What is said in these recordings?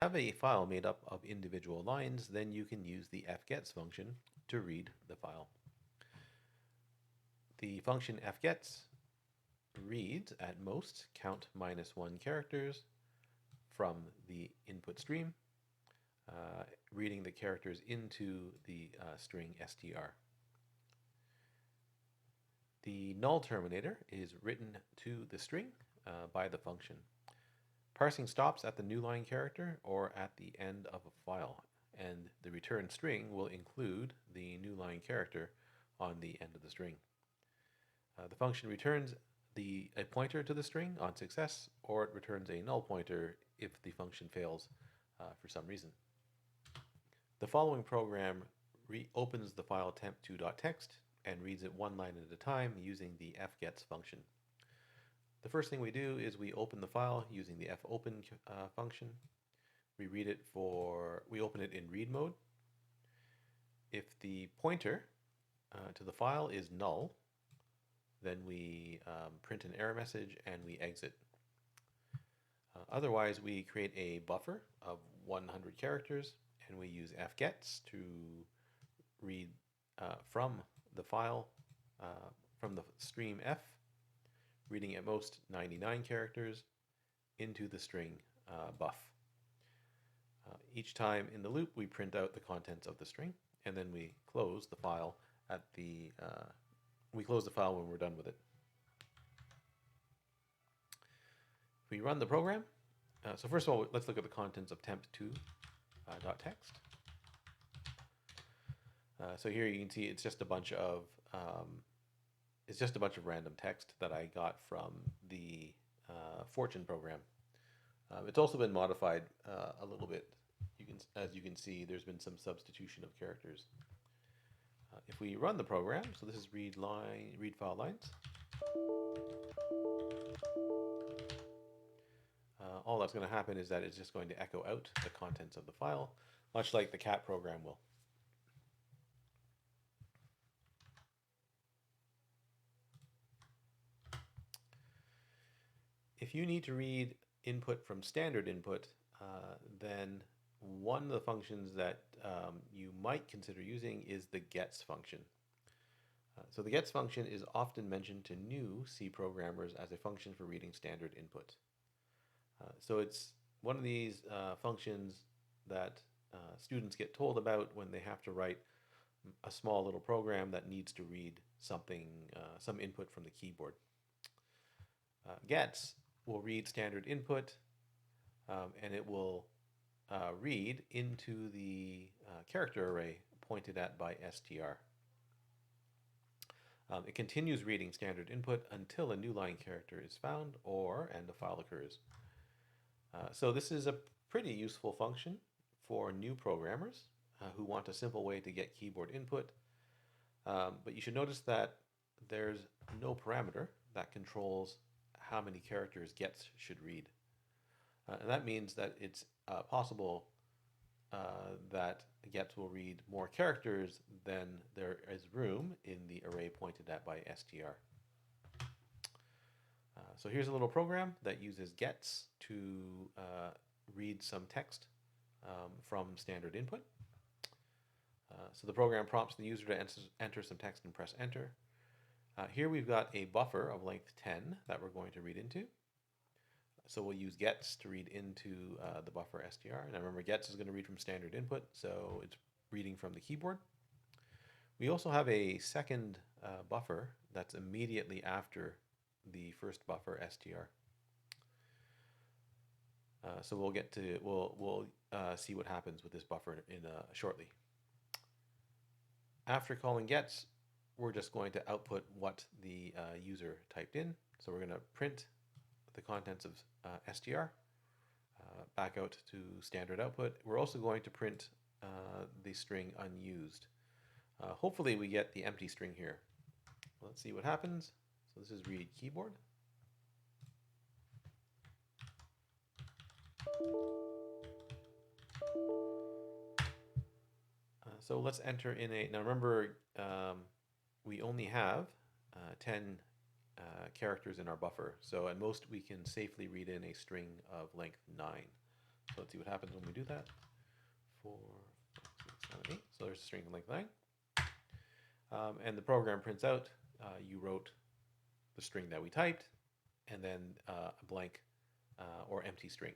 Have a file made up of individual lines, then you can use the fgets function to read the file. The function fgets reads at most count -1 characters from the input stream, reading the characters into the string str. The null terminator is written to the string by the function. Parsing stops at the new line character or at the end of a file, and the return string will include the new line character on the end of the string. The function returns a pointer to the string on success, or it returns a null pointer if the function fails for some reason. The following program opens the file temp2.txt and reads it one line at a time using the fgets function. The first thing we do is we open the file using the fopen function. We open it in read mode. If the pointer to the file is null, then we print an error message and we exit. Otherwise, we create a buffer of 100 characters and we use fgets to read from the file, from the stream f, reading at most 99 characters into the string buff. Each time in the loop, we print out the contents of the string, and then we close the file when we're done with it. If we run the program, so first of all, let's look at the contents of temp2.txt. So here you can see it's just a bunch of random text that I got from the Fortune program. It's also been modified a little bit. As you can see, there's been some substitution of characters. If we run the program, so this is read file lines. All that's going to happen is that it's just going to echo out the contents of the file, much like the cat program will. If you need to read input from standard input, then one of the functions that you might consider using is the gets function. So the gets function is often mentioned to new C programmers as a function for reading standard input. So it's one of these functions that students get told about when they have to write a small little program that needs to read something, some input from the keyboard. Gets will read standard input, and it will read into the character array pointed at by str. It continues reading standard input until a new line character is found and a file occurs. So this is a pretty useful function for new programmers who want a simple way to get keyboard input. But you should notice that there's no parameter that controls how many characters gets should read. And that means that it's possible that gets will read more characters than there is room in the array pointed at by str. So here's a little program that uses gets to read some text from standard input. So the program prompts the user to enter some text and press enter. Here we've got a buffer of length 10 that we're going to read into. So we'll use gets to read into the buffer str. Now remember, gets is going to read from standard input, so it's reading from the keyboard. We also have a second buffer that's immediately after the first buffer str. So we'll see what happens with this buffer shortly. After calling gets, we're just going to output what the user typed in. So we're going to print the contents of str back out to standard output. We're also going to print the string unused. Hopefully we get the empty string here. Let's see what happens. So this is read keyboard. So let's enter in now remember, we only have 10 characters in our buffer. So at most we can safely read in a string of length 9. So let's see what happens when we do that. 4, 5, 6, 7, 8. So there's a string length 9. And the program prints out, you wrote the string that we typed, and then a blank or empty string.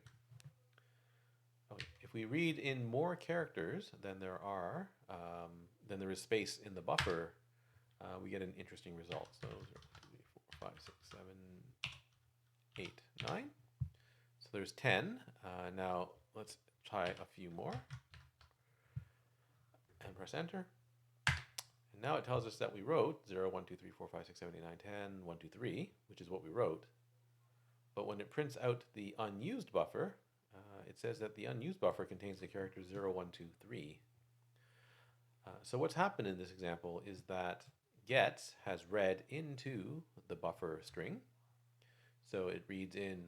Okay. If we read in more characters than there is space in the buffer, we get an interesting result. So 0, 2, 3, 4, 5, 6, 7, 8, 9. So there's 10. Now let's try a few more. And press enter. And now it tells us that we wrote 0, 1, 2, 3, 4, 5, 6, 7, 8, 9, 10, 1, 2, 3, which is what we wrote. But when it prints out the unused buffer, it says that the unused buffer contains the characters 0, 1, 2, 3. So what's happened in this example is that gets has read into the buffer string. So it reads in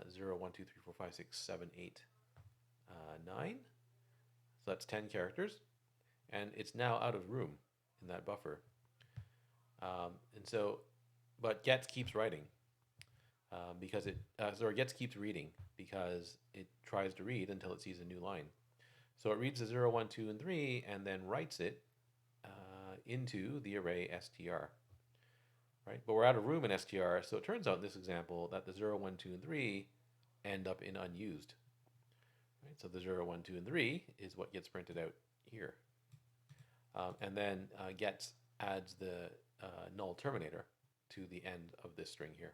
0, 1, 2, 3, 4, 5, 6, 7, 8, 9. So that's 10 characters. And it's now out of room in that buffer. But gets keeps writing because gets keeps reading because it tries to read until it sees a new line. So it reads the 0, 1, 2, and 3 and then writes it into the array str. Right? But we're out of room in str, so it turns out in this example that the 0, 1, 2, and 3 end up in unused. Right? So the 0, 1, 2, and 3 is what gets printed out here. And then gets adds the null terminator to the end of this string here.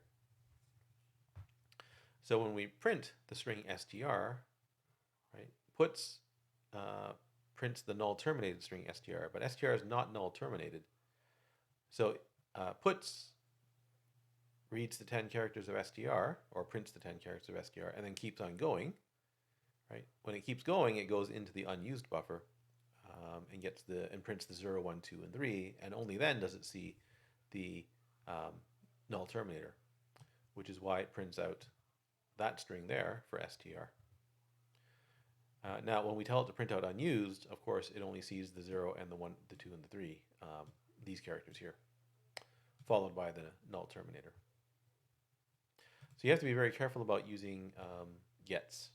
So when we print the string str, right, prints the null terminated string str, but str is not null terminated. So puts reads the 10 characters of str, or prints the 10 characters of str, and then keeps on going. Right? When it keeps going, it goes into the unused buffer and prints the 0, 1, 2, and 3, and only then does it see the null terminator, which is why it prints out that string there for str. Now, when we tell it to print out unused, of course, it only sees the 0 and the 1, the 2, and the 3, these characters here, followed by the null terminator. So you have to be very careful about using gets.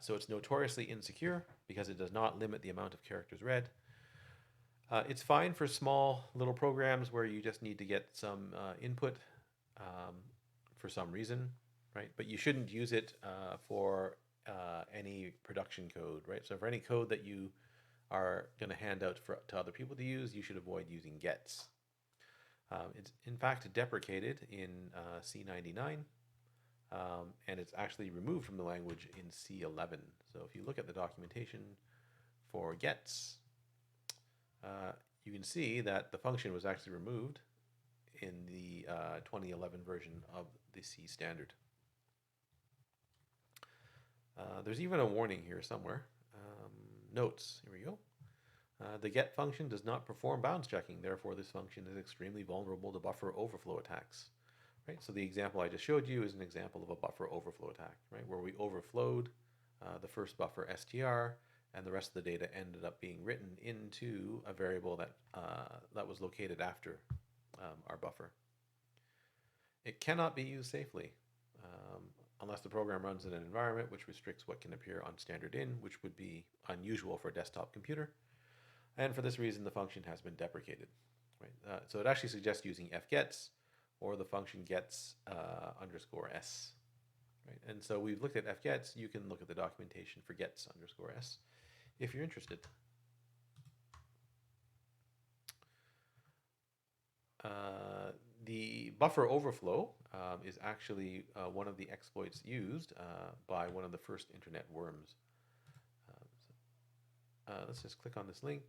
So it's notoriously insecure because it does not limit the amount of characters read. It's fine for small little programs where you just need to get some input for some reason, right? But you shouldn't use it for any production code, right? So for any code that you are going to hand out to other people to use, you should avoid using gets. It's in fact deprecated in C99. And it's actually removed from the language in C11. So if you look at the documentation for gets, you can see that the function was actually removed in the 2011 version of the C standard. There's even a warning here somewhere. Notes, here we go. The get function does not perform bounds checking, therefore this function is extremely vulnerable to buffer overflow attacks. Right? So the example I just showed you is an example of a buffer overflow attack, right? Where we overflowed the first buffer str, and the rest of the data ended up being written into a variable that was located after our buffer. It cannot be used safely unless the program runs in an environment which restricts what can appear on standard in, which would be unusual for a desktop computer. And for this reason, the function has been deprecated. Right? So it actually suggests using fgets or the function gets _s. Right? And so we've looked at fgets. You can look at the documentation for gets _s if you're interested. The buffer overflow is actually one of the exploits used by one of the first internet worms. Let's just click on this link.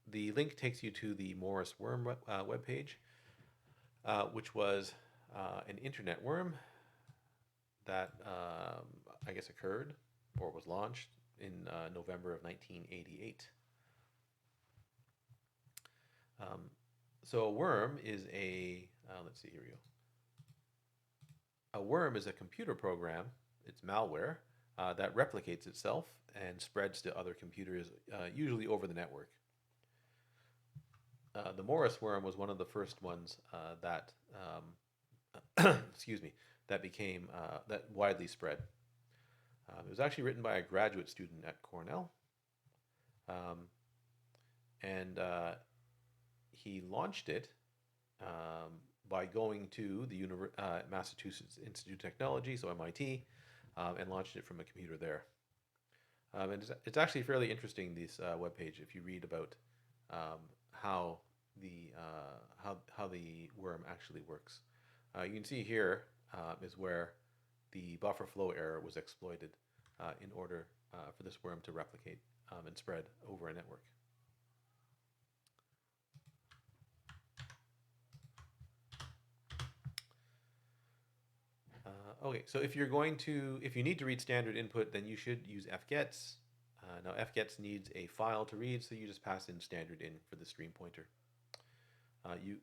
The link takes you to the Morris worm webpage, which was an internet worm that I guess occurred or was launched in November of 1988. So a worm is let's see, here we go. A worm is a computer program, it's malware, that replicates itself and spreads to other computers, usually over the network. The Morris worm was one of the first ones that, excuse me, that became that widely spread. It was actually written by a graduate student at Cornell, um, and he launched it by going to the Massachusetts Institute of Technology, so MIT, and launched it from a computer there. And it's actually fairly interesting, this webpage, if you read about how the worm actually works. You can see here is where the buffer flow error was exploited in order for this worm to replicate and spread over a network. Okay, so if you need to read standard input, then you should use fgets. Now fgets needs a file to read, so you just pass in standard in for the stream pointer.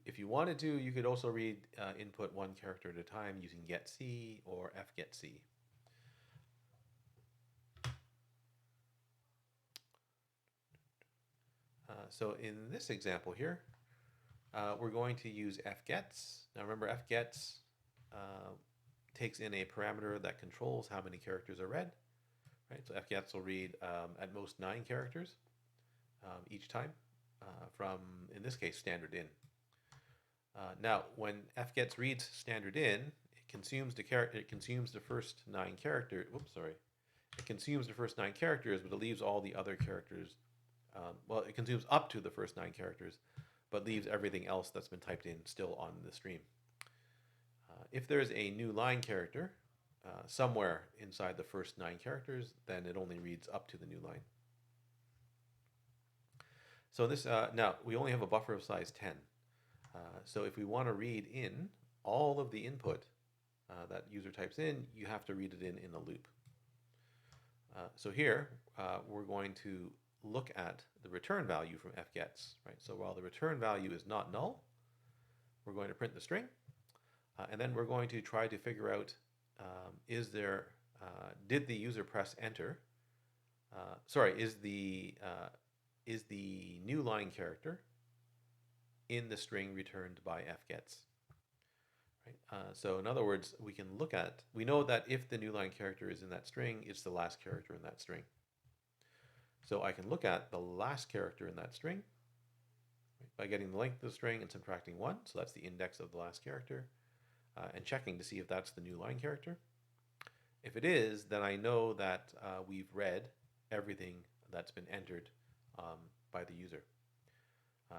If you wanted to, you could also read input one character at a time using getc or fgetc. So in this example here, we're going to use fgets. Now remember, fgets takes in a parameter that controls how many characters are read. Right? So fgets will read at most 9 characters each time from, in this case, standard in. Now, when fgets reads standard in, it consumes the first 9 characters. Whoops, sorry. It consumes the first 9 characters, but it leaves all the other characters. Well, it consumes up to the first 9 characters, but leaves everything else that's been typed in still on the stream. If there's a new line character somewhere inside the first 9 characters, then it only reads up to the new line. So this now we only have a buffer of size 10. So if we want to read in all of the input that user types in, you have to read it in a loop. So here we're going to look at the return value from fgets. Right? So while the return value is not null, we're going to print the string. And then we're going to try to figure out did the user press enter? Is the new line character in the string returned by fgets? Right? So in other words, we know that if the new line character is in that string, it's the last character in that string. So I can look at the last character in that string by getting the length of the string and subtracting 1. So that's the index of the last character. And checking to see if that's the new line character. If it is, then I know that we've read everything that's been entered by the user.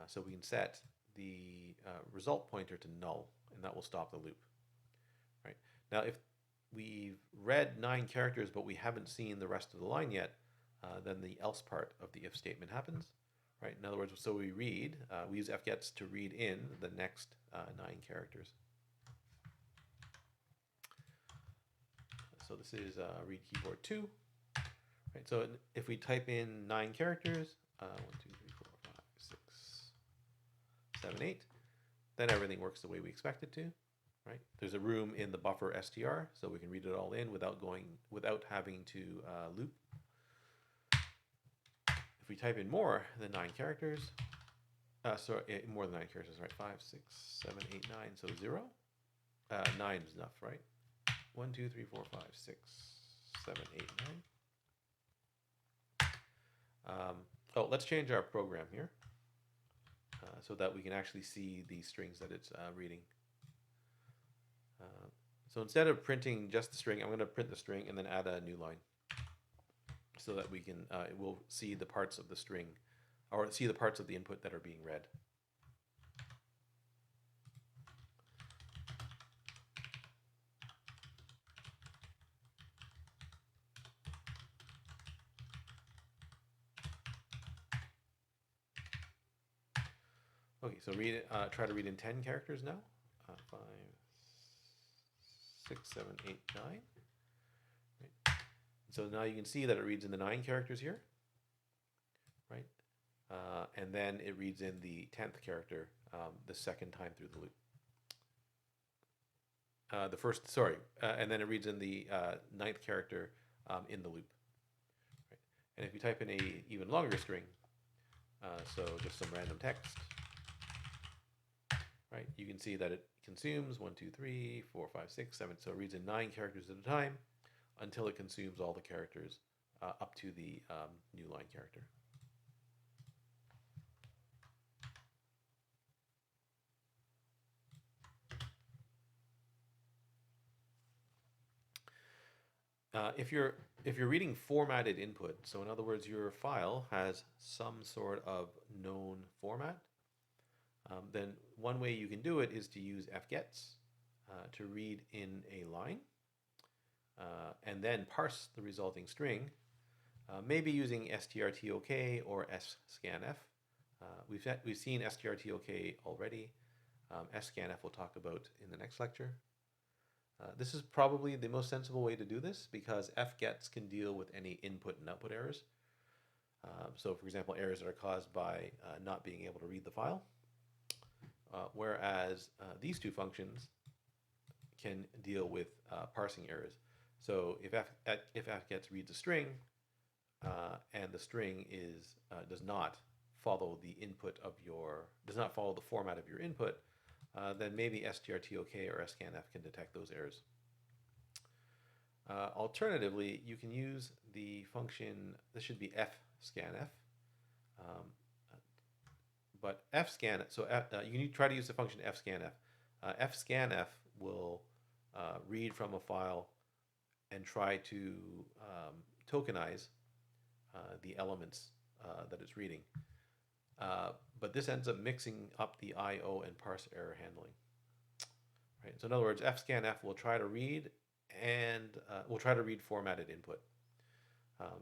So we can set the result pointer to null, and that will stop the loop. Right? Now, if we've read 9 characters, but we haven't seen the rest of the line yet, then the else part of the if statement happens. Right? In other words, so we use fgets to read in the next 9 characters. So this is read keyboard 2. Right, so if we type in 9 characters, 1, 2, 3, 4, 5, 6, 7, 8, then everything works the way we expect it to. Right? There's a room in the buffer str, so we can read it all in without having to loop. If we type in more than 9 characters, more than 9 characters, right? 5, 6, 7, 8, 9, so 0. 9 is enough, right? 1, 2, 3, 4, 5, 6, 7, 8, 9. Let's change our program here so that we can actually see the strings that it's reading. So instead of printing just the string, I'm going to print the string and then add a new line so that we can it will see the parts of the string, or see the parts of the input that are being read. Okay, so try to read in 10 characters now. 5, 6, 7, 8, 9. Right. So now you can see that it reads in the 9 characters here, right? And then it reads in the 10th character the second time through the loop. And then it reads in the 9th character in the loop. Right. And if you type in a even longer string, so just some random text, right? You can see that it consumes 1, 2, 3, 4, 5, 6, 7. So it reads in 9 characters at a time until it consumes all the characters up to the new line character. If you're reading formatted input, so in other words, your file has some sort of known format, then one way you can do it is to use fgets to read in a line and then parse the resulting string, maybe using strtok or fscanf. We've seen strtok already. Fscanf we'll talk about in the next lecture. This is probably the most sensible way to do this because fgets can deal with any input and output errors. So for example, errors that are caused by not being able to read the file. Whereas these two functions can deal with parsing errors. So if fgets reads a string and the string does not follow the format of your input, then maybe strtok or scanf can detect those errors. Alternatively, you can use the function, this should be fscanf, but fscanf, so you need to try to use the function fscanf. Fscanf will read from a file and try to tokenize the elements that it's reading. But this ends up mixing up the I/O and parse error handling. Right. So in other words, fscanf will try to read and will try to read formatted input.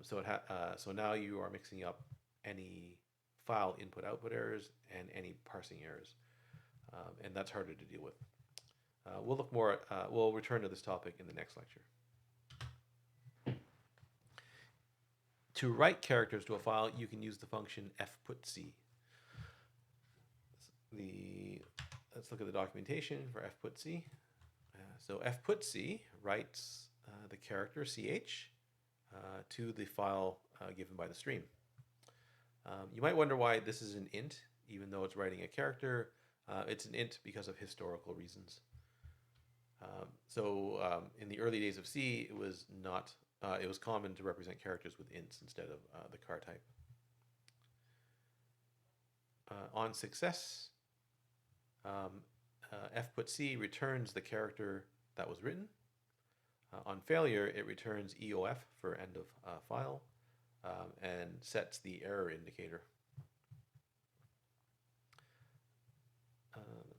So now you are mixing up any file input/output errors and any parsing errors, and that's harder to deal with. We'll look more. We'll return to this topic in the next lecture. To write characters to a file, you can use the function fputc. Let's look at the documentation for fputc. So fputc writes the character ch to the file given by the stream. You might wonder why this is an int, even though it's writing a character. It's an int because of historical reasons. In the early days of C, it was not. It was common to represent characters with ints instead of the char type. On success, fputc returns the character that was written. On failure, it returns EOF for end of file and sets the error indicator.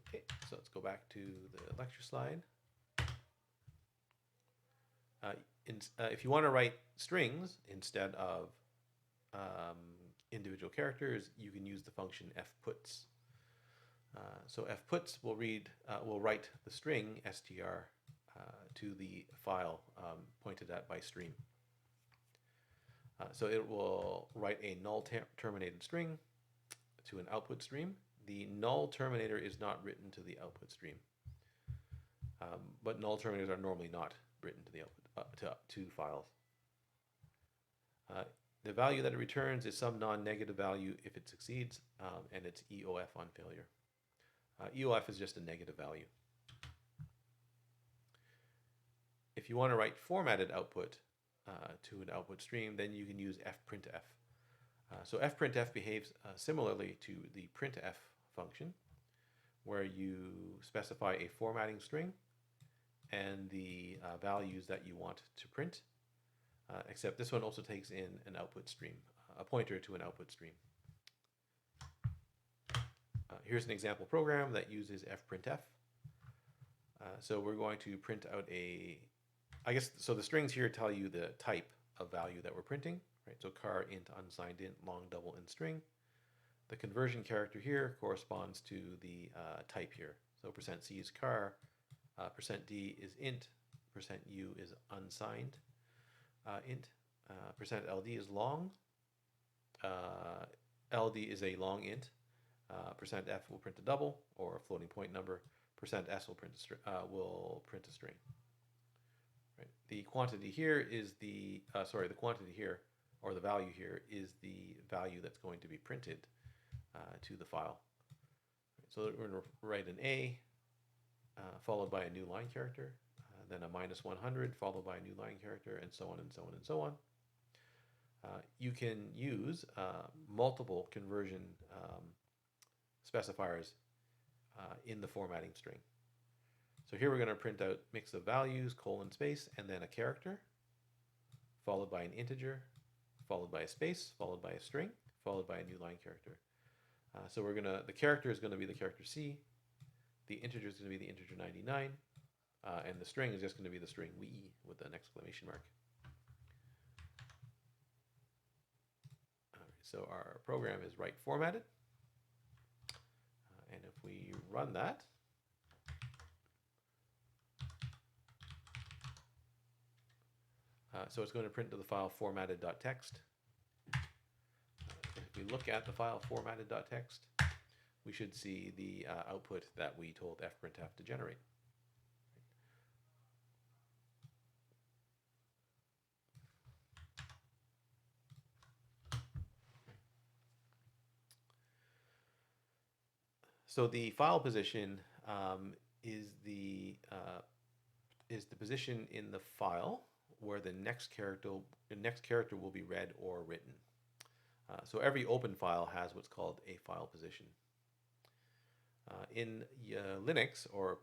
Okay, so let's go back to the lecture slide. If you want to write strings instead of individual characters, you can use the function fputs. So fputs will write the string str to the file pointed at by stream. So it will write a null terminated string to an output stream. The null terminator is not written to the output stream, but null terminators are normally not written to the output to files. The value that it returns is some non-negative value if it succeeds, and it's EOF on failure. EOF is just a negative value. If you want to write formatted output to an output stream, then you can use fprintf. So fprintf behaves similarly to the printf function, where you specify a formatting string and the values that you want to print, except this one also takes in an output stream, a pointer to an output stream. Here's an example program that uses fprintf. So we're going to print out so the strings here tell you the type of value that we're printing, right? So char, int, unsigned int, long double, and string. The conversion character here corresponds to the type here. So %c is char, %d is int, %u is unsigned int, %ld is long, ld is a long int, %f will print a double or a floating point number, %s will print a string. Right. The quantity here is the quantity here, or the value here, is the value that's going to be printed to the file. So we're going to write an A followed by a new line character, then a -100 followed by a new line character, and so on and so on and so on. You can use multiple conversion specifiers in the formatting string. So here we're going to print out mix of values, colon space, and then a character, followed by an integer, followed by a space, followed by a string, followed by a new line character. So the character is going to be the character C, the integer is going to be the integer 99, and the string is just going to be the string we with an exclamation mark. So our program is right formatted. And if we run that, so it's going to print to the file formatted.txt. If we look at the file formatted.txt, we should see the output that we told fprintf to generate. So the file position is the position in the file where the next character will be read or written. So every open file has what's called a file position. In Linux or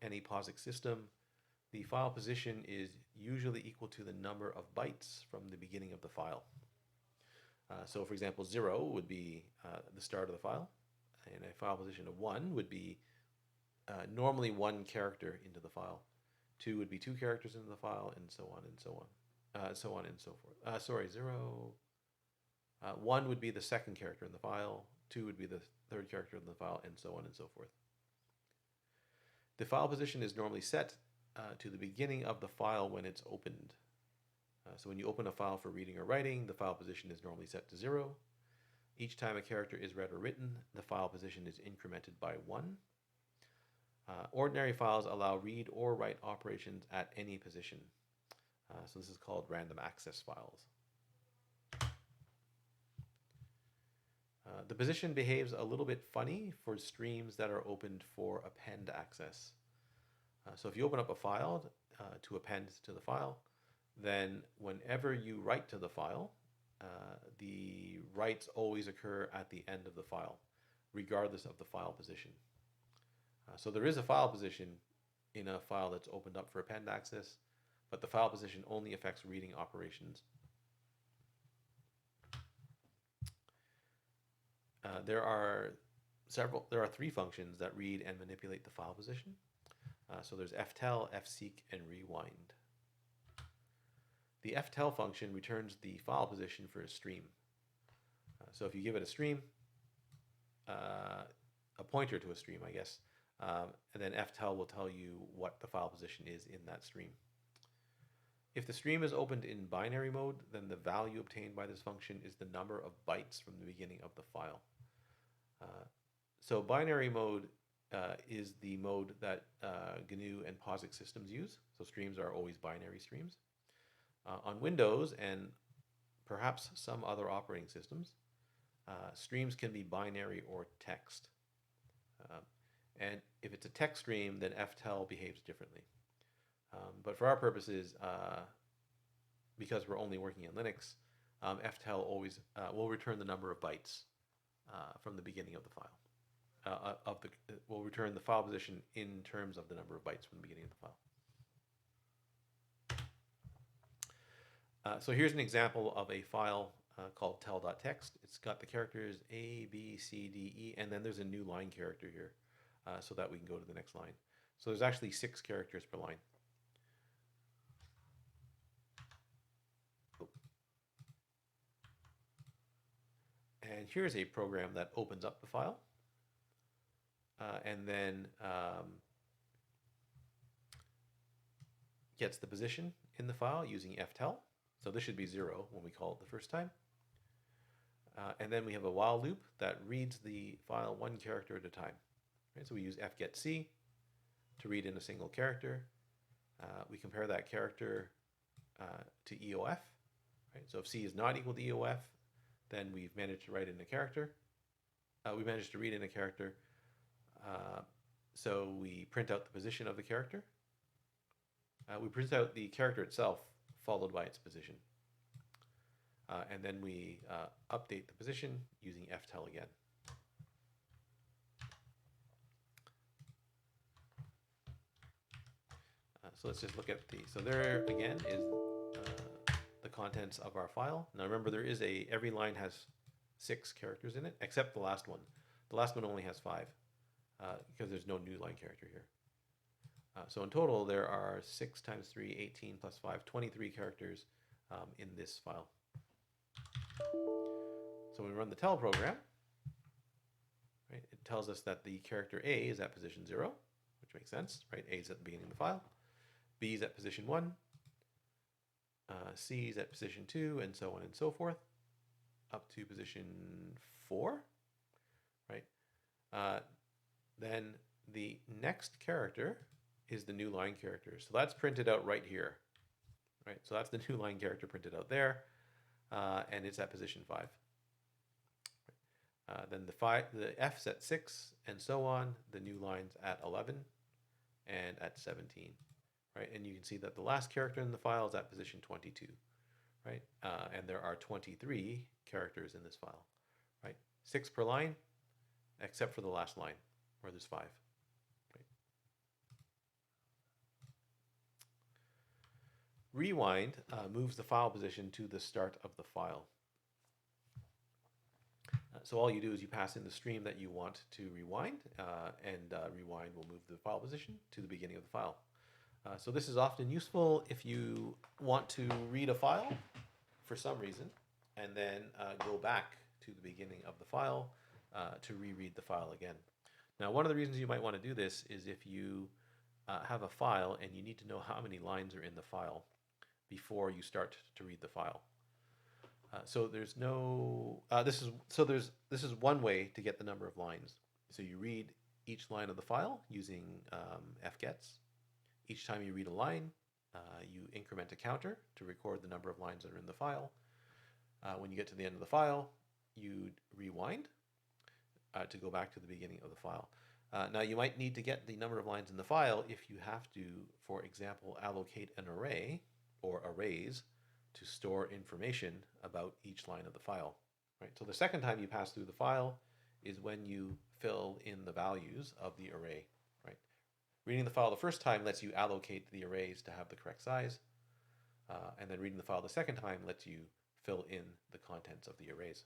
any POSIX system, the file position is usually equal to the number of bytes from the beginning of the file. So for example, 0 would be the start of the file, and a file position of 1 would be normally 1 character into the file. 2 would be 2 characters into the file, and so on and so on. So on and so forth. 1 would be the second character in the file, 2 would be the third character in the file, and so on and so forth. The file position is normally set to the beginning of the file when it's opened. So when you open a file for reading or writing, the file position is normally set to 0. Each time a character is read or written, the file position is incremented by 1. Ordinary files allow read or write operations at any position. So this is called random access files. The position behaves a little bit funny for streams that are opened for append access. So if you open up a file to append to the file, then whenever you write to the file, the writes always occur at the end of the file, regardless of the file position. So there is a file position in a file that's opened up for append access, but the file position only affects reading operations. There are 3 functions that read and manipulate the file position. So there's ftell, fseek, and rewind. The ftell function returns the file position for a stream. So if you give it a stream, a pointer to a stream, I guess, and then ftell will tell you what the file position is in that stream. If the stream is opened in binary mode, then the value obtained by this function is the number of bytes from the beginning of the file. So binary mode is the mode that GNU and POSIX systems use. So streams are always binary streams. On Windows and perhaps some other operating systems, streams can be binary or text. And if it's a text stream, then ftell behaves differently. But for our purposes, because we're only working in Linux, ftell always will return the number of bytes from the beginning of the file. Will return the file position in terms of the number of bytes from the beginning of the file. So here's an example of a file called tell.txt. It's got the characters A, B, C, D, E, and then there's a new line character here so that we can go to the next line. So there's actually 6 characters per line. And here's a program that opens up the file and then gets the position in the file using ftell. So this should be 0 when we call it the first time. And then we have a while loop that reads the file 1 character at a time. Right? So we use fgetC to read in a single character. We compare that character to EOF. Right? So if C is not equal to EOF, then we've managed to write in a character. We managed to read in a character. So we print out the position of the character. We print out the character itself followed by its position. And then we update the position using ftell again. So let's just look at so there again is the contents of our file. Now remember, every line has 6 characters in it, except the last one. The last one only has 5 because there's no new line character here. So in total, there are 6 times 3, 18 plus 5, 23 characters in this file. So when we run the tell program, right, it tells us that the character A is at position 0, which makes sense, right? A is at the beginning of the file. B is at position 1. C is at position 2, and so on and so forth, up to position 4, right? Then the next character is the new line character. So that's printed out right here, right? So that's the new line character printed out there, and it's at position 5. Then the F's at 6, and so on. The new line's at 11 and at 17, right? And you can see that the last character in the file is at position 22, right? And there are 23 characters in this file, right? 6 per line, except for the last line, where there's 5. Right? Rewind moves the file position to the start of the file. So all you do is you pass in the stream that you want to rewind, and rewind will move the file position to the beginning of the file. So this is often useful if you want to read a file for some reason, and then go back to the beginning of the file to reread the file again. Now, one of the reasons you might want to do this is if you have a file and you need to know how many lines are in the file before you start to read the file. So there's no, this is one way to get the number of lines. So you read each line of the file using fgets. Each time you read a line, you increment a counter to record the number of lines that are in the file. When you get to the end of the file, you rewind to go back to the beginning of the file. Now you might need to get the number of lines in the file if you have to, for example, allocate an array or arrays to store information about each line of the file. Right? So the second time you pass through the file is when you fill in the values of the array. Right? Reading the file the first time lets you allocate the arrays to have the correct size, and then reading the file the second time lets you fill in the contents of the arrays.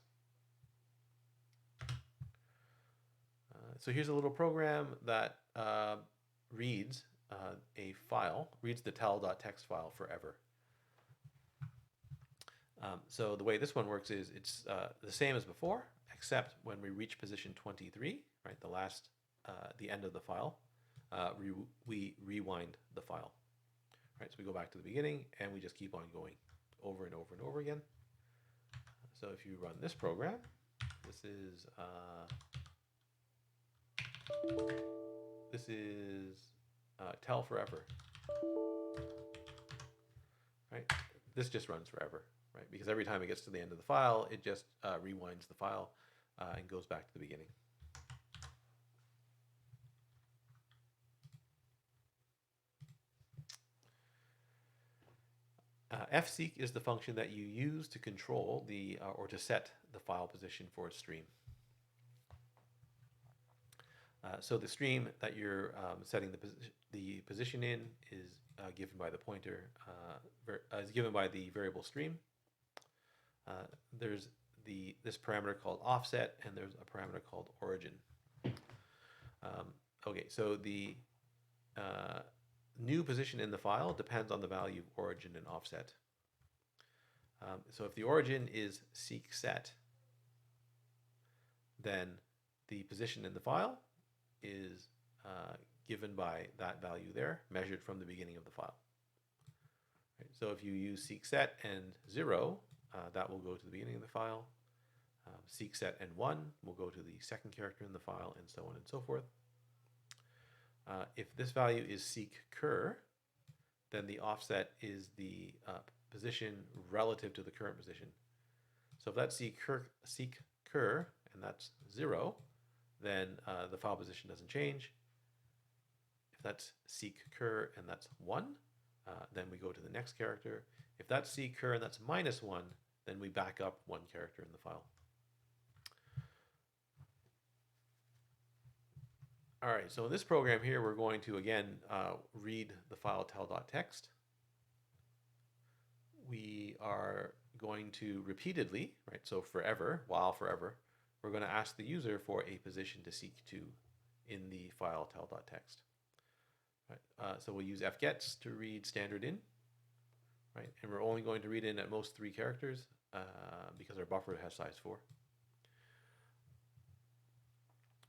So here's a little program that reads a file, reads the tell.txt file forever. So the way this one works is it's the same as before, except when we reach position 23, right, the end of the file, we rewind the file. Right, so we go back to the beginning and we just keep on going over and over and over again. So if you run this program, this is tell forever. Right, this just runs forever. Right, because every time it gets to the end of the file, it just rewinds the file and goes back to the beginning. fseek is the function that you use to control or to set the file position for a stream. So the stream that you're setting the position in is given by the pointer, is given by the variable stream. There's this parameter called offset, and there's a parameter called origin. Okay, so the new position in the file depends on the value of origin and offset. So if the origin is seek set, then the position in the file is given by that value there, measured from the beginning of the file. Right, so if you use seek set and 0, that will go to the beginning of the file. Seek set and 1 will go to the second character in the file, and so on and so forth. If this value is seek cur, then the offset is the position relative to the current position. So if that's seek cur and that's 0, then the file position doesn't change. If that's seek cur and that's 1, then we go to the next character. If that's seek cur and that's -1, then we back up 1 character in the file. All right, so in this program here, we're going to, again, read the file tell.txt. We are going to repeatedly, right, so forever, while forever, we're going to ask the user for a position to seek to in the file tell.txt. Right, so we'll use fgets to read standard in, right, and we're only going to read in at most 3 characters because our buffer has size 4.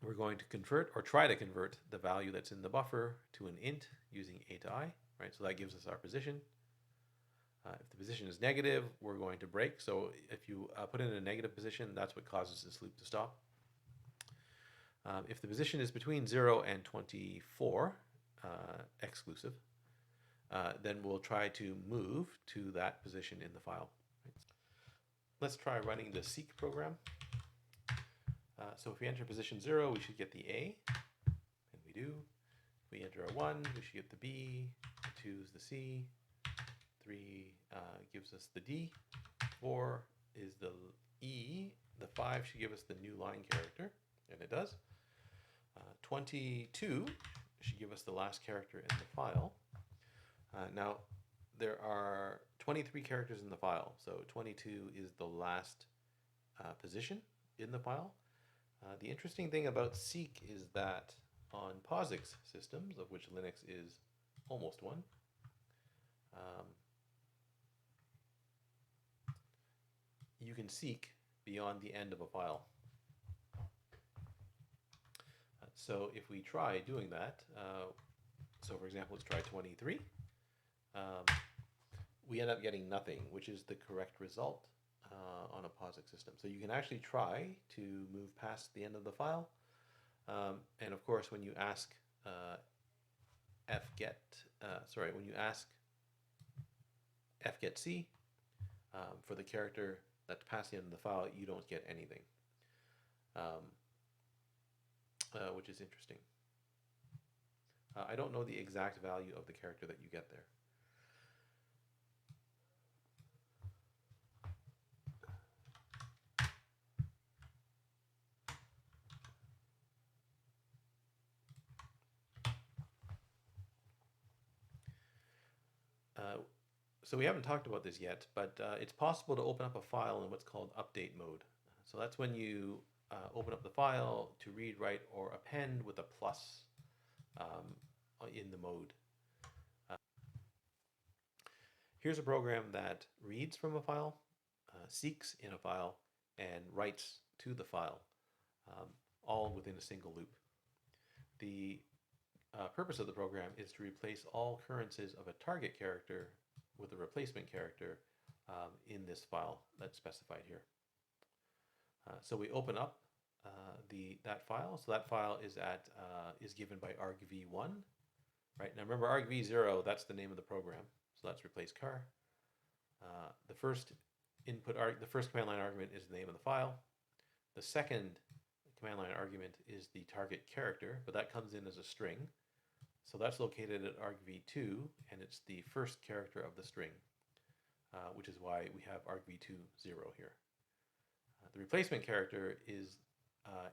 We're going to convert or try to convert the value that's in the buffer to an int using a to I, right? So that gives us our position. If the position is negative, we're going to break. So if you put in a negative position, that's what causes this loop to stop. If the position is between 0 and 24, exclusive, then we'll try to move to that position in the file. Right? Let's try running the seek program. So if we enter position 0, we should get the A, and we do. If we enter a 1, we should get the B, 2 is the C, 3 gives us the D, 4 is the E, the 5 should give us the new line character, and it does. 22 should give us the last character in the file. Now, there are 23 characters in the file, so 22 is the last position in the file. The interesting thing about seek is that on POSIX systems, of which Linux is almost one, you can seek beyond the end of a file. So if we try doing that, so for example, let's try 23, we end up getting nothing, which is the correct result on a POSIX system. So you can actually try to move past the end of the file. And of course, when you ask when you ask fgetc for the character that's past the end of the file, you don't get anything, which is interesting. I don't know the exact value of the character that you get there. So we haven't talked about this yet, but it's possible to open up a file in what's called update mode. So that's when you open up the file to read, write, or append with a plus in the mode. Here's a program that reads from a file, seeks in a file, and writes to the file, all within a single loop. The purpose of the program is to replace all occurrences of a target character with a replacement character in this file that's specified here. So we open up that file. So that file is given by argv1, right? Now remember, argv0, that's the name of the program. So let's replace car. The first command line argument is the name of the file. The second command line argument is the target character, but that comes in as a string. So that's located at argv2, and it's the first character of the string, which is why we have argv2 0 here. The replacement character is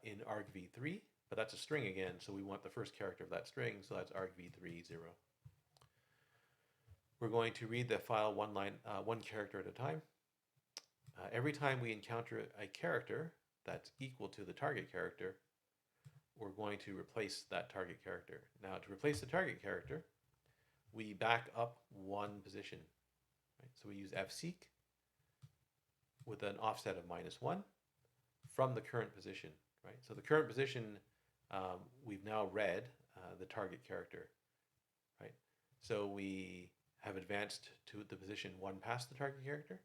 in argv3, but that's a string again, so we want the first character of that string, so that's argv3 0. We're going to read the file one character at a time. Every time we encounter a character that's equal to the target character, we're going to replace that target character. Now, to replace the target character, we back up 1 position. Right? So we use fseek with an offset of -1 from the current position. Right? So the current position, we've now read the target character. Right? So we have advanced to the position 1 past the target character.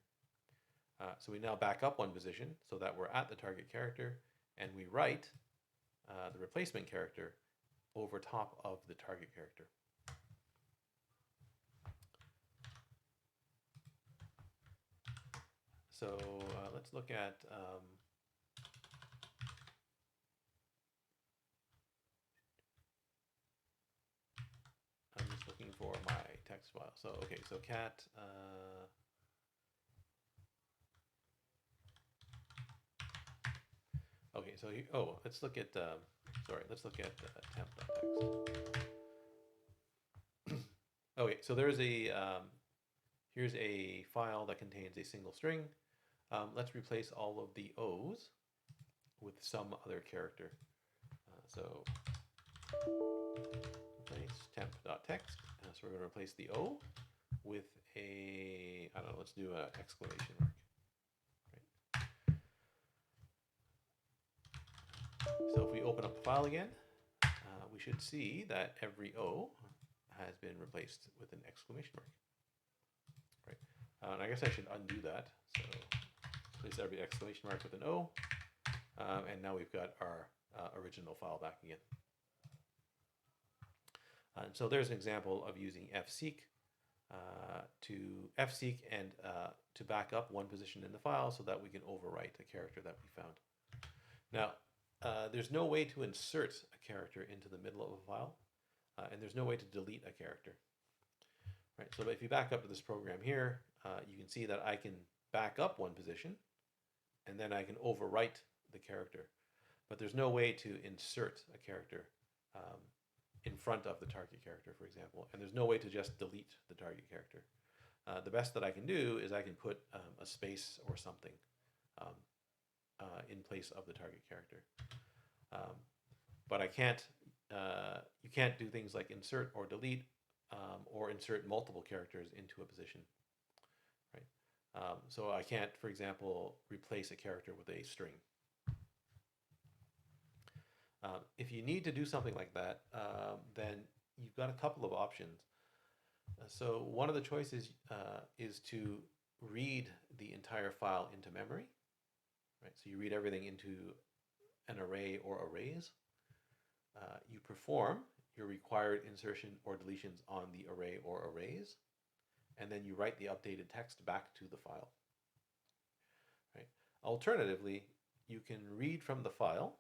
So we now back up 1 position so that we're at the target character, and we write the replacement character over top of the target character. So let's look at file. So, okay, so cat, okay, so, let's look at, let's look at temp.txt. Okay, so there's here's a file that contains a single string. Let's replace all of the O's with some other character. So replace temp.txt. So we're going to replace the O with a, I don't know, let's do an exclamation mark. Right. So if we open up the file again, we should see that every O has been replaced with an exclamation mark. Right. And I guess I should undo that. So replace every exclamation mark with an O. And now we've got our original file back again. And so there's an example of using fseek and to back up one position in the file so that we can overwrite a character that we found. Now, there's no way to insert a character into the middle of a file, and there's no way to delete a character. Right. So if you back up to this program here, you can see that I can back up one position, and then I can overwrite the character. But there's no way to insert a character in front of the target character, for example, and there's no way to just delete the target character. The best that I can do is I can put a space or something in place of the target character. But I can't, you can't do things like insert or delete or insert multiple characters into a position. Right? So I can't, for example, replace a character with a string. If you need to do something like that, then you've got a couple of options. So one of the choices is to read the entire file into memory. Right? So you read everything into an array or arrays. You perform your required insertion or deletions on the array or arrays, and then you write the updated text back to the file. Right? Alternatively, you can read from the file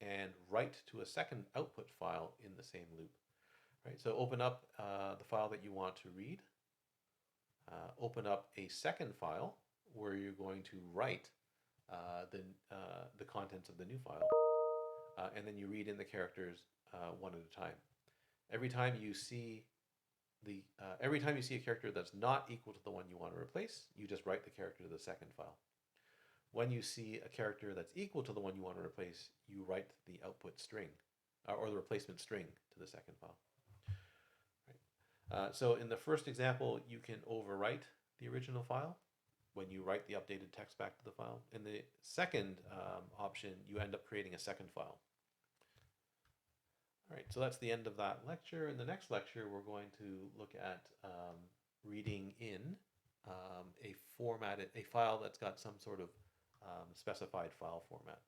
and write to a second output file in the same loop. Right? So open up the file that you want to read, open up a second file where you're going to write the contents of the new file, and then you read in the characters one at a time. Every time you see a character that's not equal to the one you want to replace, you just write the character to the second file. When you see a character that's equal to the one you want to replace, you write the output string or the replacement string to the second file. Right. So in the first example, you can overwrite the original file when you write the updated text back to the file. In the second option, you end up creating a second file. All right, so that's the end of that lecture. In the next lecture, we're going to look at reading in a file that's got some sort of specified file format.